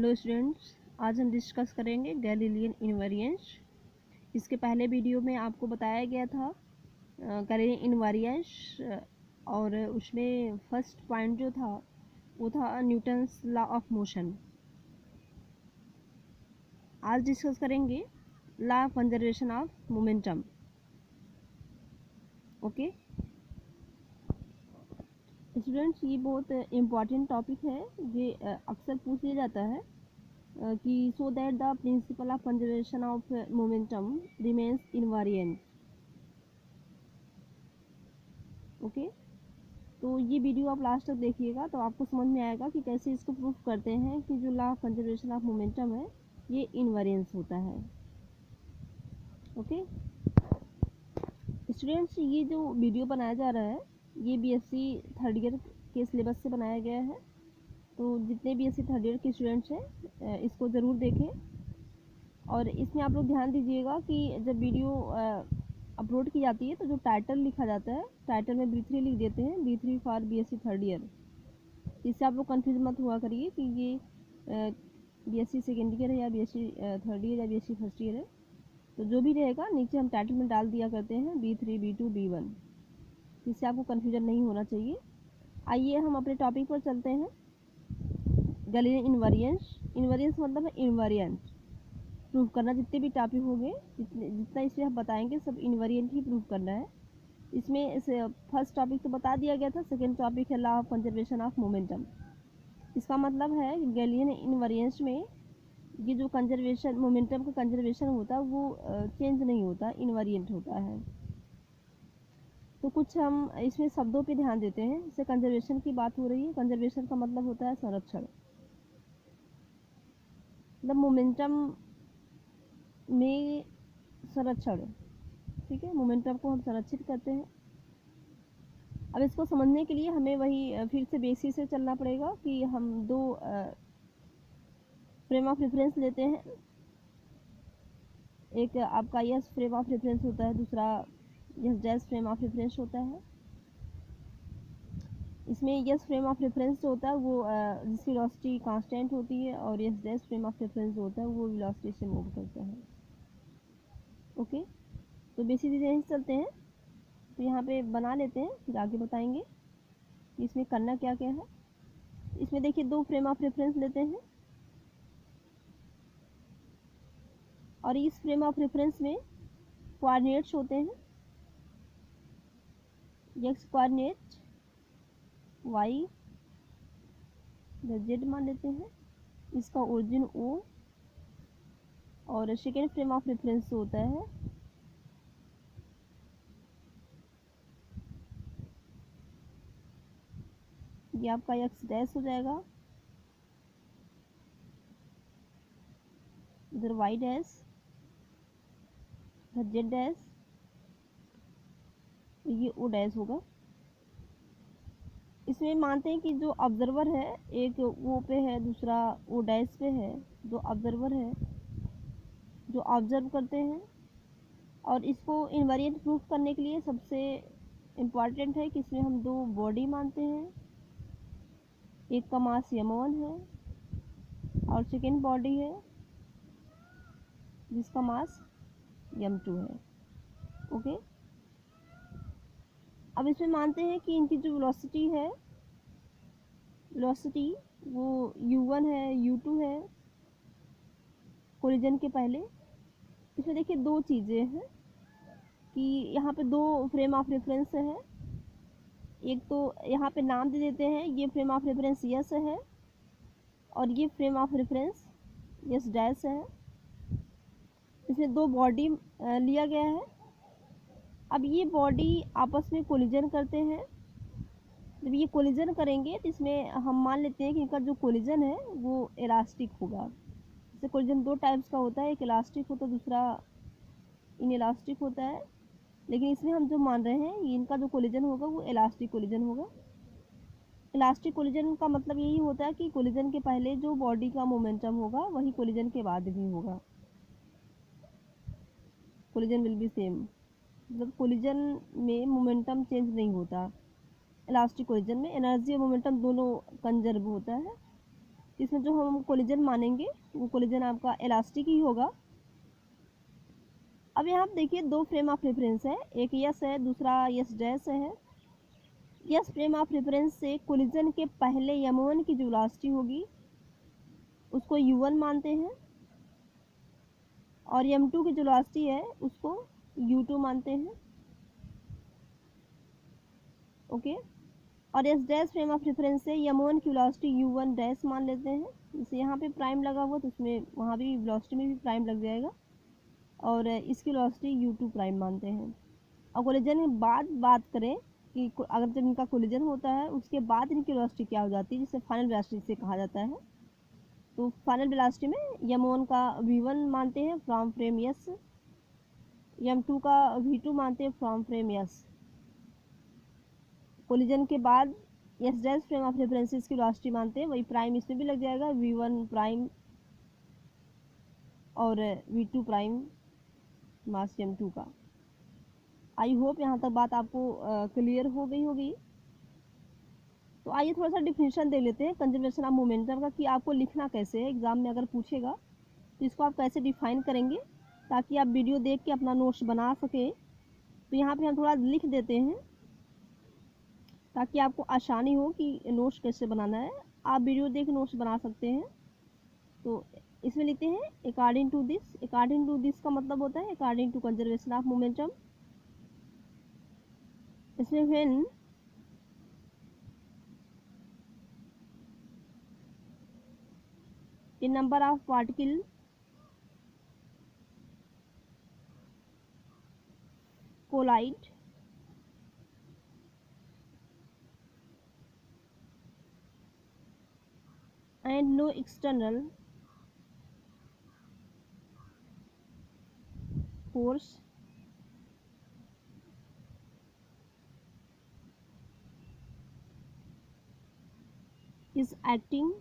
Hello students, आज हम discuss करेंगे गैलीलियन इनवेरिएंस। इसके पहले वीडियो में आपको बताया गया था गैलीलियन इनवेरिएंस और उसमें फर्स्ट पॉइंट जो था वो था न्यूटन्स लॉ ऑफ मोशन। आज डिस्कस करेंगे law of conservation of momentum. Okay students, ये बहुत इम्पॉर्टेंट टॉपिक है। ये अक्सर पूछ लिया जाता है कि so that the principle of conservation of momentum remains invariant. Okay, तो ये वीडियो आप लास्ट तक देखिएगा तो आपको समझ में आएगा कि कैसे इसको प्रूफ करते हैं कि जो law of conservation of momentum है ये इनवेरिएंस होता है। ओके स्टूडेंट्स, ये जो वीडियो बनाया जा रहा है ये बीएससी थर्ड ईयर के सिलेबस से बनाया गया है। तो जितने बीएससी थर्ड ईयर के स्टूडेंट्स हैं इसको ज़रूर देखें। और इसमें आप लोग ध्यान दीजिएगा कि जब वीडियो अपलोड की जाती है तो जो टाइटल लिखा जाता है, टाइटल में B3 लिख देते हैं, B3 for BSc third year. इससे आप लोग कंफ्यूज मत हुआ करिए कि ये बीएससी सेकेंड ईयर है या बीएससी थर्ड ईयर या बीएससी फर्स्ट ईयर है। तो जो भी रहेगा नीचे हम टाइटल में डाल दिया करते हैं B3, B2, B1, जिससे आपको कन्फ्यूजन नहीं होना चाहिए। आइए हम अपने टॉपिक पर चलते हैं। Galilean invariance. इनवेरिएंस मतलब है इनवेरिएंट प्रूव करना। जितने भी टॉपिक होंगे, जितना इसमें हम बताएंगे सब इनवेरिएंट ही प्रूव करना है। इसमें फर्स्ट टॉपिक तो बता दिया गया था, सेकेंड टॉपिक है law of conservation of momentum. इसका मतलब है गैलीलियन इनवेरिएंस में ये जो कंजर्वेशन मोमेंटम का कंजर्वेशन होता है वो चेंज नहीं होता, इनवेरिएंट होता है। तो कुछ हम इसमें शब्दों पे ध्यान देते हैं। जैसे कंजर्वेशन की बात हो रही है, कंजर्वेशन का मतलब होता है संरक्षण। मतलब मोमेंटम में संरक्षण, ठीक है, मोमेंटम को हम संरक्षित करते हैं। अब इसको समझने के लिए हमें वही फिर से बेसिस से चलना पड़ेगा कि हम दो फ्रेम ऑफ रेफरेंस लेते हैं। एक आपका यस फ्रेम ऑफ रेफरेंस होता है, दूसरा yes dash frame of reference होता है। इसमें यस फ्रेम ऑफ रेफरेंस जो होता है वो जिसकी वेलोसिटी कांस्टेंट होती है, और yes dash frame of reference जो होता है वो वेलोसिटी से मूव करता है। ओके, तो बेसिक चीज़ें चलते हैं। तो यहाँ पे बना लेते हैं, फिर आगे बताएंगे कि इसमें करना क्या क्या है। इसमें देखिए दो फ्रेम ऑफ रेफरेंस लेते हैं, और इस फ्रेम ऑफ रेफरेंस में कोऑर्डिनेट्स होते हैं। एक्स कोऑर्डिनेट, वाई, जेड मान लेते हैं। इसका ओरिजिन ओ, और सेकेंड फ्रेम ऑफ रेफरेंस होता है ये आपका एक्स डैश हो जाएगा, इधर वाई डैश, इधर जेड डैश, ये ओ डैश होगा। इसमें मानते हैं कि जो ऑब्जर्वर है एक वो पे है, दूसरा ओ डैश पे है। जो ऑब्जर्वर है, जो ऑब्जर्व करते हैं। और इसको इनवेरिएंट प्रूफ करने के लिए सबसे इम्पॉर्टेंट है कि इसमें हम दो बॉडी मानते हैं। एक का मास m1 है और सेकेंड बॉडी है जिसका मास m2 है। ओके, अब इसमें मानते हैं कि इनकी जो वेलोसिटी है, वेलोसिटी वो u1 है, u2 है कोलिजन के पहले। इसमें देखिए दो चीज़ें हैं कि यहाँ पे दो फ्रेम ऑफ रेफरेंस है। एक तो यहाँ पे नाम दे देते हैं, ये फ्रेम ऑफ रेफरेंस यस है और ये frame of reference yes dash है। इसमें दो बॉडी लिया गया है। अब ये बॉडी आपस में कोलिजन करते हैं। जब ये कोलिजन करेंगे तो इसमें हम मान लेते हैं कि इनका जो कोलिजन है वो इलास्टिक होगा। जैसे कोलिजन दो टाइप्स का होता है, एक इलास्टिक होता है, दूसरा इनइलास्टिक होता है। लेकिन इसमें हम जो मान रहे हैं ये इनका जो कोलिजन होगा वो इलास्टिक कोलिजन होगा। इलास्टिक कोलिजन का मतलब यही होता है कि कोलिजन के पहले जो बॉडी का मोमेंटम होगा वही कोलिजन के बाद भी होगा। कोलिजन विल बी सेम, मतलब कोलिजन में मोमेंटम चेंज नहीं होता। इलास्टिक कोलिजन में एनर्जी और मोमेंटम दोनों कंजर्व होता है। इसमें जो हम कोलिजन मानेंगे वो कोलिजन आपका इलास्टिक ही होगा। अब यहाँ पे देखिए दो फ्रेम ऑफ रेफरेंस है, एक यस है, दूसरा यस डैश है। यस फ्रेम ऑफ रेफरेंस से कोलिजन के पहले m1 की जो वेलोसिटी होगी उसको u1 मानते हैं, और m2 की जो वेलोसिटी है उसको u2 मानते हैं। ओके, और S dash frame of reference से m1 की वेलोसिटी u1 डैश मान लेते हैं। जैसे यहाँ पे प्राइम लगा हुआ तो उसमें वहाँ भी वेलोसिटी में भी प्राइम लग जाएगा, और इसकी वेलोसिटी u2 प्राइम मानते हैं। और कोलिजन के बाद बात करें कि अगर जब इनका कोलिजन होता है उसके बाद इनकी वेलोसिटी क्या हो जाती है, जिसे फाइनल वेलोसिटी से कहा जाता है। तो फाइनल वेलोसिटी में m1 का v1 मानते हैं फ्रॉम फ्रेम यस, m2 का v2 मानते हैं फ्रॉम फ्रेम यस। कोलिजन के बाद S dash frame of references की वेलोसिटी मानते हैं, वही प्राइम इसमें भी लग जाएगा, v1 प्राइम और v2 प्राइम मास m2 का। आई होप यहाँ तक बात आपको क्लियर हो गई होगी। तो आइए थोड़ा सा डिफिनेशन दे लेते हैं कंजर्वेशन ऑफ मोमेंटम का, कि आपको लिखना कैसे है। एग्जाम में अगर पूछेगा तो इसको आप कैसे डिफाइन करेंगे, ताकि आप वीडियो देख के अपना नोट्स बना सके। तो यहाँ पे हम थोड़ा लिख देते हैं ताकि आपको आसानी हो कि नोट्स कैसे बनाना है। आप वीडियो देख नोट्स बना सकते हैं। तो इसमें लिखते हैं according to this. According to this का मतलब होता है according to conservation of momentum. इसमें when a number of particles collide and no external force is acting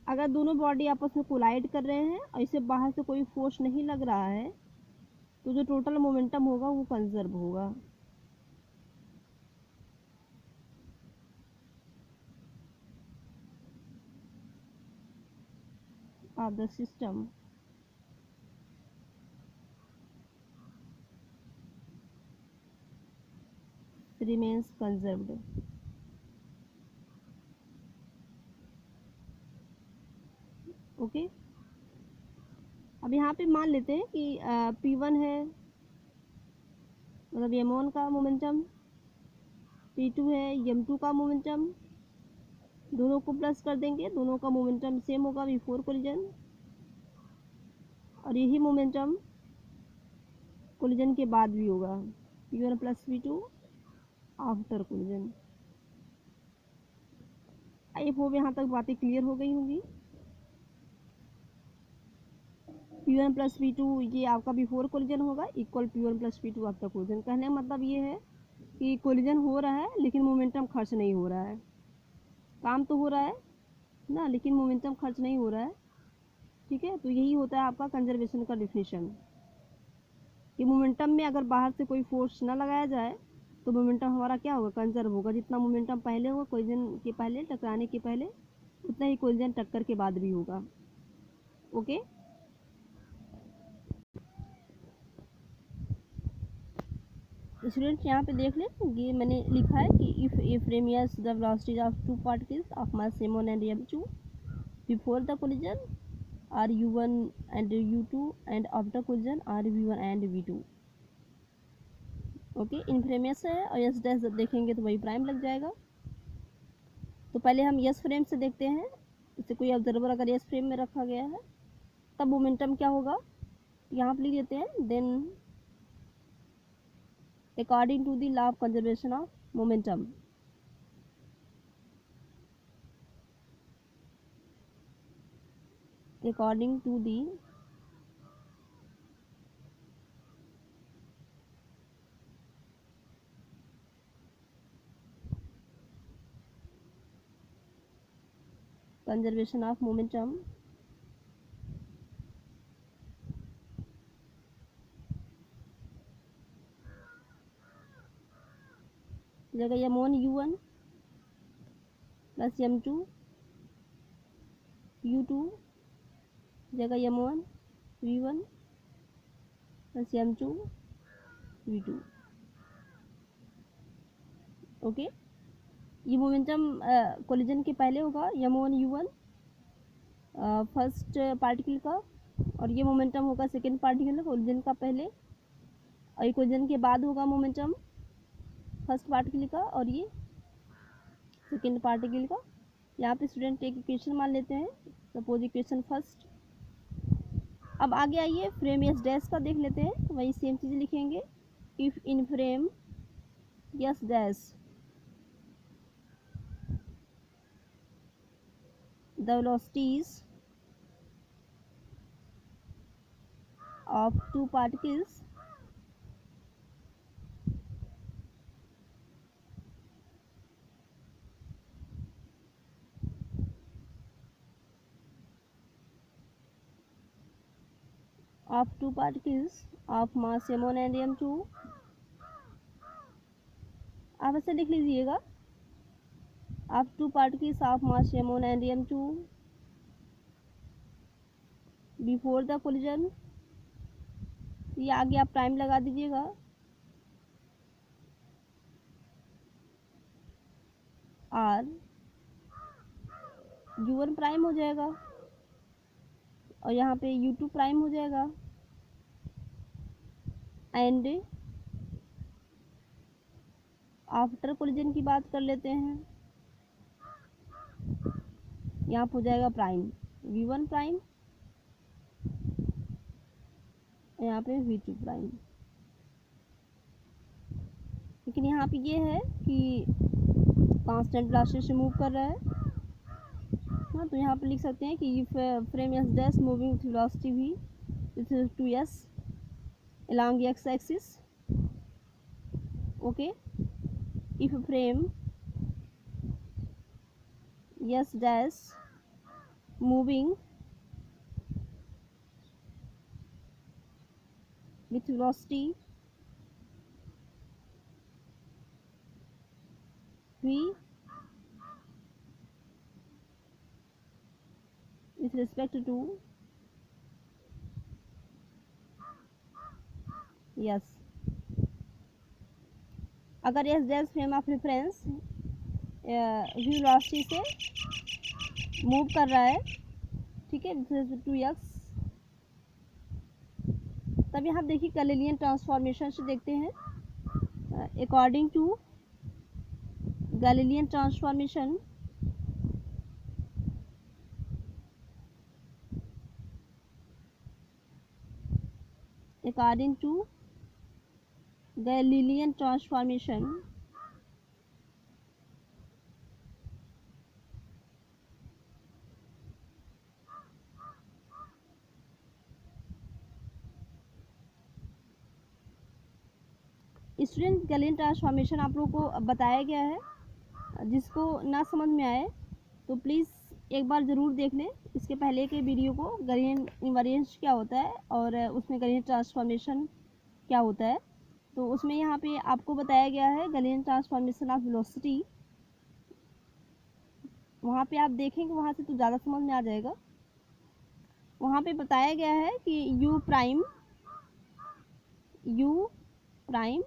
अगर दोनों बॉडी आपस में कोलाइड कर रहे हैं और इसे बाहर से कोई फोर्स नहीं लग रहा है तो जो टोटल मोमेंटम होगा वो कंजर्व होगा। Of the system remains conserved. Okay, अब यहाँ पे मान लेते हैं कि P1 है, मतलब m1 का मोमेंटम, P2 है m2 का मोमेंटम, दोनों को प्लस कर देंगे, दोनों का मोमेंटम सेम होगा बिफोर कोलिजन, और यही मोमेंटम कोलिजन के बाद भी होगा, P1 plus P2 after collision. I hope यहाँ तक बातें क्लियर हो गई होंगी। P1 प्लस P2 ये आपका बिफोर कोलिजन होगा, equal P1 plus P2 after collision. कहने का मतलब ये है कि कोलिजन हो रहा है लेकिन मोमेंटम खर्च नहीं हो रहा है। काम तो हो रहा है ना, लेकिन मोमेंटम खर्च नहीं हो रहा है। ठीक है, तो यही होता है आपका कंजर्वेशन का डिफिनीशन, कि मोमेंटम में अगर बाहर से कोई फोर्स ना लगाया जाए तो मोमेंटम हमारा क्या होगा, कंजर्व होगा। जितना मोमेंटम पहले होगा कोलिजन के पहले, टकराने के पहले, उतना ही कोलिजन टक्कर के बाद भी होगा। ओके, स्टूडेंट यहाँ पे देख लें, ये मैंने लिखा है कि if a frame S the velocity of two particles of mass m1 and m2 before the collision are u1 and u2 and after collision are v1 and v2। Okay, in frame S है और yes dash जब देखेंगे तो वही prime लग जाएगा। तो पहले हम यस फ्रेम से देखते हैं। जैसे कोई ऑब्जर्वर अगर यस फ्रेम में रखा गया है तब मोमेंटम क्या होगा, यहाँ पर लिख देते हैं, then according to the law of conservation of momentum, according to the conservation of momentum, जगह m1 u1 plus m2 u2 जगह m1 v1 plus m2 v2। Okay, ये मोमेंटम कोलिजन के पहले होगा m1 u1 फर्स्ट पार्टिकल का, और ये momentum होगा सेकेंड पार्टिकल कोलिजन का पहले, और ये कोलिजन के बाद होगा मोमेंटम फर्स्ट पार्टिकल का और ये सेकेंड पार्टिकल का। यहाँ पे स्टूडेंट एक इक्वेशन मान लेते हैं, सपोज इक्वेशन फर्स्ट। अब आगे आइए फ्रेम एस डैश का देख लेते हैं, वही सेम चीज़ लिखेंगे। If in frame S dash the velocities of two particles of mass m1 and m2, आप ऐसे लिख लीजिएगा, of two particles of mass m1 and m2 before the collision, ये आगे आप टाइम लगा दीजिएगा, r u1 प्राइम हो जाएगा और यहाँ पे u2 प्राइम हो जाएगा, एंड आफ्टर कोलिजन की बात कर लेते हैं, यहाँ पे हो जाएगा प्राइम v1 प्राइम, यहाँ पे v2 प्राइम। लेकिन यहाँ पे ये है कि कांस्टेंट वेलोसिटी से मूव कर रहा है ना, तो यहाँ पे लिख सकते हैं कि if frame S dash moving with velocity v with 2s along x axis, okay, if frame s dash moving with velocity v with respect to S, अगर S dash frame of reference velocity से move कर रहा है, ठीक है, to x, तब यहाँ देखिए गैलीलियन ट्रांसफॉर्मेशन से देखते हैं। According to Galilean transformation, according to Galilean transformation, student Galilean transformation आप लोगों को बताया गया है, जिसको ना समझ में आए तो प्लीज़ एक बार ज़रूर देख लें इसके पहले के वीडियो को, गैलीलियन इनवेरिएंस क्या होता है और उसमें गैलीलियन ट्रांसफॉर्मेशन क्या होता है। तो उसमें यहाँ पे आपको बताया गया है गैलीलियन ट्रांसफॉर्मेशन ऑफ वेलोसिटी, वहाँ पे आप देखेंगे, वहाँ से तो ज़्यादा समझ में आ जाएगा। वहाँ पे बताया गया है कि u prime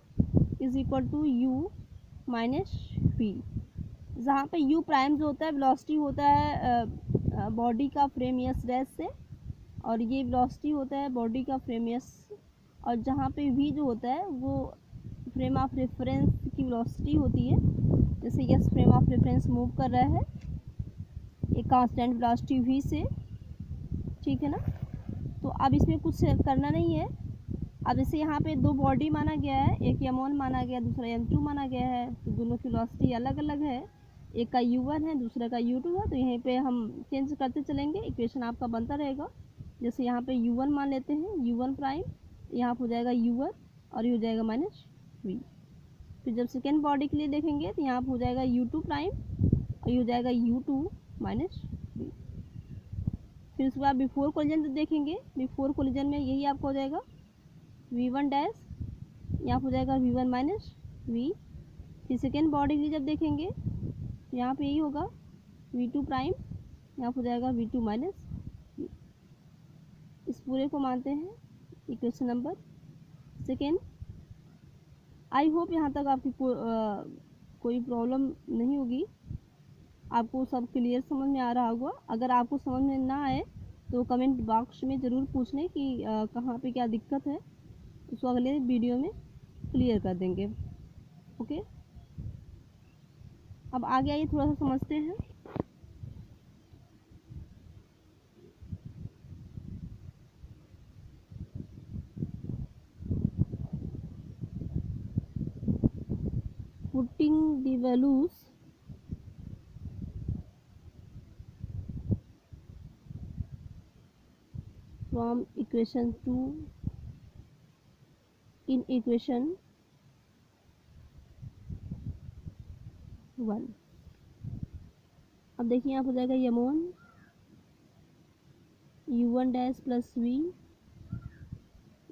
is equal to u minus v, जहाँ पे u प्राइम जो होता है वेलोसिटी होता है बॉडी का फ्रेम एस डैश से, और ये वेलोसिटी होता है बॉडी का फ्रेम एस, और जहाँ पे v जो होता है वो फ्रेम ऑफ रेफरेंस की वेलोसिटी होती है। जैसे yes frame of reference move कर रहा है एक कांस्टेंट वेलोसिटी v से, ठीक है ना। तो अब इसमें कुछ करना नहीं है। अब जैसे यहाँ पे दो बॉडी माना गया है, एक m1 माना गया, दूसरा m2 माना गया है, तो दोनों की वेलोसिटी अलग अलग है, एक का u1 है, दूसरे का u2 है, तो यहीं पे हम चेंज करते चलेंगे, इक्वेशन आपका बनता रहेगा। जैसे यहाँ पे u1 मान लेते हैं, u1 प्राइम, यहाँ पर हो जाएगा u1 और ये हो जाएगा माइनस v। फिर जब सेकेंड बॉडी के लिए देखेंगे तो यहाँ पर हो जाएगा u2 प्राइम और ये हो जाएगा u2 माइनस v। फिर उसके बाद बिफोर कोलिजन जब देखेंगे, बिफोर कोलिजन में यही आपको हो जाएगा v1 डैश, यहाँ हो जाएगा v1 माइनस v, फिर सेकेंड बॉडी के लिए जब देखेंगे यहाँ पे यही होगा v2 प्राइम, यहाँ हो जाएगा v2 माइनस। इस पूरे को मानते हैं equation number second. I hope यहाँ तक आपकी कोई प्रॉब्लम नहीं होगी, आपको सब क्लियर समझ में आ रहा होगा। अगर आपको समझ में ना आए तो कमेंट बॉक्स में ज़रूर पूछ लें कि कहाँ पे क्या दिक्कत है, उसको अगले वीडियो में क्लियर कर देंगे। ओके, अब आगे आइए थोड़ा सा समझते हैं। Putting the values from equation 2 in equation 1। अब देखिए यहाँ हो जाएगा m1 u1 dash plus v,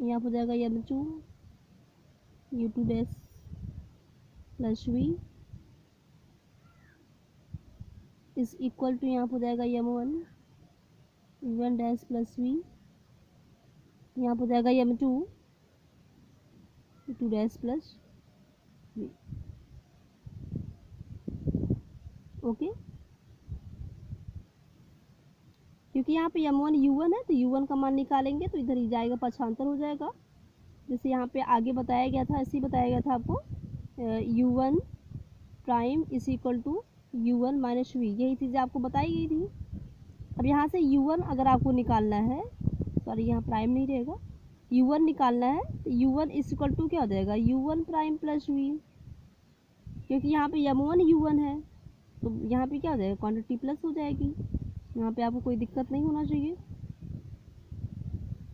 यहाँ हो जाएगा m2 u2 dash plus v is equal to यहाँ हो जाएगा m1 u1 dash plus v, यहाँ हो जाएगा m2 u2 dash plus v। Okay, क्योंकि यहाँ पे m1 u1 है तो u1 का मान निकालेंगे तो इधर ही जाएगा, पक्षांतर हो जाएगा। जैसे यहाँ पे आगे बताया गया था, ऐसे ही बताया गया था आपको, u1 prime is equal to u1 minus v, यही चीज़ें आपको बताई गई थी। अब यहाँ से u1 अगर आपको निकालना है, सॉरी यहाँ प्राइम नहीं रहेगा, u1 निकालना है तो u1 इज इक्वल टू क्या हो जाएगा u1 प्राइम प्लस v, क्योंकि यहाँ पे m1 u1 है तो यहाँ पे क्या हो जाएगा क्वांटिटी प्लस हो जाएगी। यहाँ पे आपको कोई दिक्कत नहीं होना चाहिए।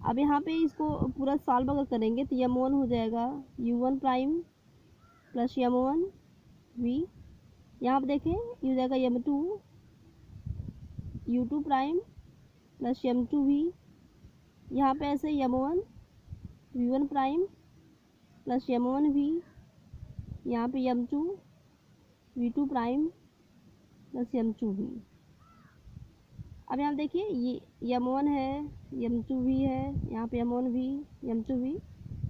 अब यहाँ पे इसको पूरा सॉल्व अगर करेंगे तो m1 हो जाएगा u1 prime plus m1 v, यहाँ पे देखें ये हो जाएगा m2 u2 prime plus m2 v, यहाँ पे ऐसे m1 v1 prime plus m1 v, यहाँ पे m2 v2 prime plus m2 v। अब यहाँ देखिए ये m1 है, m2 v है, यहाँ पे m1 v m2 v,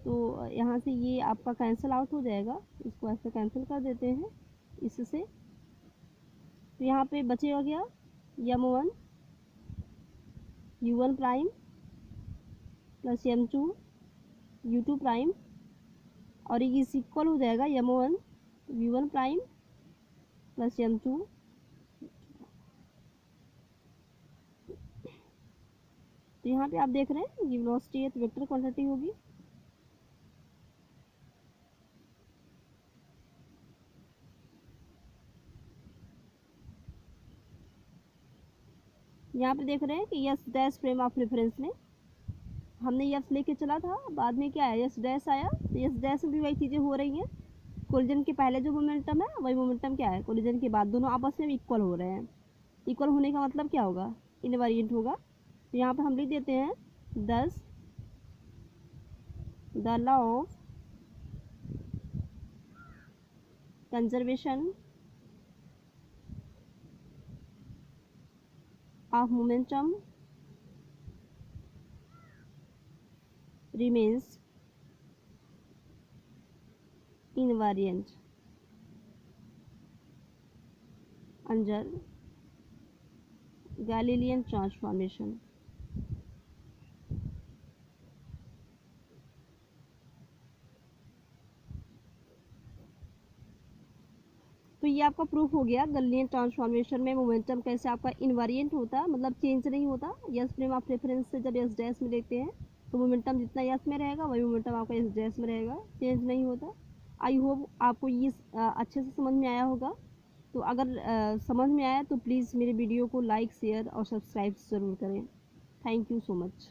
तो यहाँ से ये आपका कैंसिल आउट हो जाएगा, इसको ऐसे कैंसिल कर देते हैं इससे। तो यहाँ पे बचेगा क्या m1 u1 prime plus m2 u2 prime, और ये इस इक्वल हो जाएगा m1 v1 prime plus m2। तो यहाँ पे आप देख रहे हैं ये वेलोसिटी है तो वेक्टर क्वांटिटी होगी। यहाँ पे देख रहे हैं कि yes dash frame of reference में हमने यस लेके चला था, बाद में क्या है यस डैश आया, तो यस डैश में भी वही चीज़ें हो रही हैं। कोलिजन के पहले जो मोमेंटम है वही मोमेंटम क्या है कोलिजन के बाद, दोनों आपस में इक्वल हो रहे हैं। इक्वल होने का मतलब क्या होगा इनवेरिएंट होगा। तो यहाँ पर हम लिख देते हैं 10 the law of conservation of momentum remains invariant under Galilean transformation। तो ये आपका प्रूफ हो गया गैलीलियन ट्रांसफॉर्मेशन में मोमेंटम कैसे आपका इनवेरिएंट होता है, मतलब चेंज नहीं होता। यस फ्रेम ऑफ रेफरेंस से जब यस डैश में देखते हैं तो मोमेंटम जितना यस में रहेगा वही मोमेंटम आपका यस डैश में रहेगा, चेंज नहीं होता। आई होप आपको ये अच्छे से समझ में आया होगा। तो अगर समझ में आया तो प्लीज़ मेरे वीडियो को लाइक शेयर और सब्सक्राइब ज़रूर करें। Thank you so much.